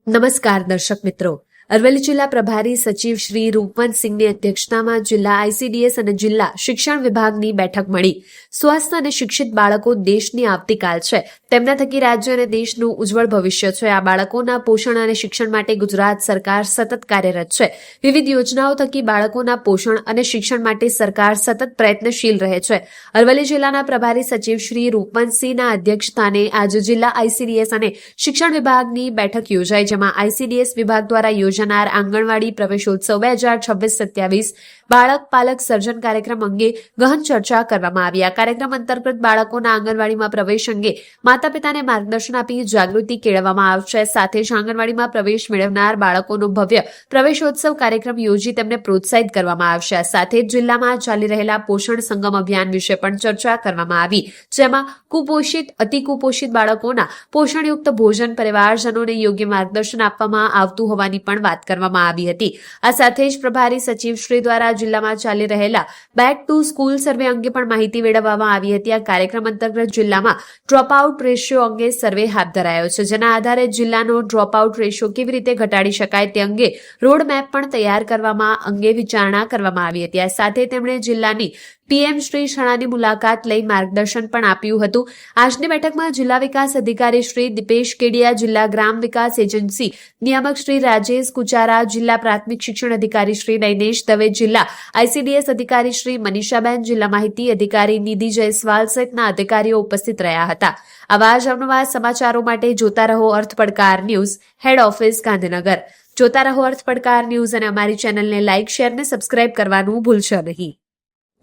નમસ્કાર દર્શક મિત્રો, અરવલ્લી જિલ્લા પ્રભારી સચિવ શ્રી રૂપવંતસિંહની અધ્યક્ષતામાં જિલ્લા આઈસીડીએસ અને જિલ્લા શિક્ષણ વિભાગની બેઠક મળી. સ્વસ્થ અને શિક્ષિત બાળકો દેશની આવતીકાલ છે. તેમના થકી રાજ્ય અને દેશનું ઉજ્જવળ ભવિષ્ય છે. આ બાળકોના પોષણ અને શિક્ષણ માટે ગુજરાત સરકાર સતત કાર્યરત છે. વિવિધ યોજનાઓ થકી બાળકોના પોષણ અને શિક્ષણ માટે સરકાર સતત પ્રયત્નશીલ રહે છે. અરવલ્લી જિલ્લાના પ્રભારી સચિવ શ્રી રૂપવંતસિંહના અધ્યક્ષસ્થાને આજે જિલ્લા આઈસીડીએસ અને શિક્ષણ વિભાગની બેઠક યોજાઈ, જેમાં આઈસીડીએસ વિભાગ દ્વારા યોજાનાર આંગણવાડી પ્રવેશોત્સવ 2026-27 બાળક પાલક સર્જન કાર્યક્રમ અંગે ગહન ચર્ચા કરવામાં આવી. આ કાર્યક્રમ અંતર્ગત બાળકોના આંગણવાડીમાં પ્રવેશ અંગે માતા પિતાને માર્ગદર્શન આપી જાગૃતિ કેળવવામાં આવશે. સાથે જ આંગણવાડીમાં પ્રવેશ મેળવનાર બાળકોનો ભવ્ય પ્રવેશોત્સવ કાર્યક્રમ યોજી તેમને પ્રોત્સાહિત કરવામાં આવશે. સાથે જ જિલ્લામાં ચાલી રહેલા પોષણ સંગમ અભિયાન વિશે પણ ચર્ચા કરવામાં આવી, જેમાં કુપોષિત અતિ કુપોષિત બાળકોના પોષણયુક્ત ભોજન પરિવારજનોને યોગ્ય માર્ગદર્શન આપવામાં આવતું હોવાની પણ વાત કરવામાં આવી હતી. આ સાથે જ પ્રભારી સચિવ શ્રી દ્વારા જિલ્લામાં ચાલી રહેલા બેક ટુ સ્કૂલ સર્વે અંગે પણ માહિતી મેળવવામાં આવી હતી. આ કાર્યક્રમ અંતર્ગત જિલ્લામાં ડ્રોપઆઉટ રેશિયો અંગે સર્વે હાથ ધરાયો છે, જેના આધારે જિલ્લાનો ડ્રોપઆઉટ રેશિયો કેવી રીતે ઘટાડી શકાય તે અંગે રોડમેપ પણ તૈયાર કરવામાં અંગે વિચારણા કરવામાં આવી હતી. આ સાથે તેમણે જિલ્લાની પીએમ શ્રી શાળાની મુલાકાત લઈ માર્ગદર્શન પણ આપ્યું હતું. આજની બેઠકમાં જિલ્લા વિકાસ અધિકારી શ્રી દીપેશ કેડિયા, જિલ્લા ગ્રામ વિકાસ એજન્સી નિયામક શ્રી રાજેશ કુચારા, જિલ્લા પ્રાથમિક શિક્ષણ અધિકારી શ્રી નૈનેશ દવે, જિલ્લા આઈસીડીએસ અધિકારી શ્રી મનીષાબેન, જિલ્લા માહિતી અધિકારી નિધિ જયસ્વાલ સહિતના અધિકારીઓ ઉપસ્થિત રહ્યા હતા. આવા જ અવનવા સમાચારો માટે જોતા રહો અર્થ પડકાર ન્યૂઝ, હેડ ઓફિસ ગાંધીનગર. જોતા રહો અર્થ પડકાર ન્યૂઝ અને અમારી ચેનલને લાઇક, શેર અને સબસ્ક્રાઇબ કરવાનું ભૂલશો નહીં.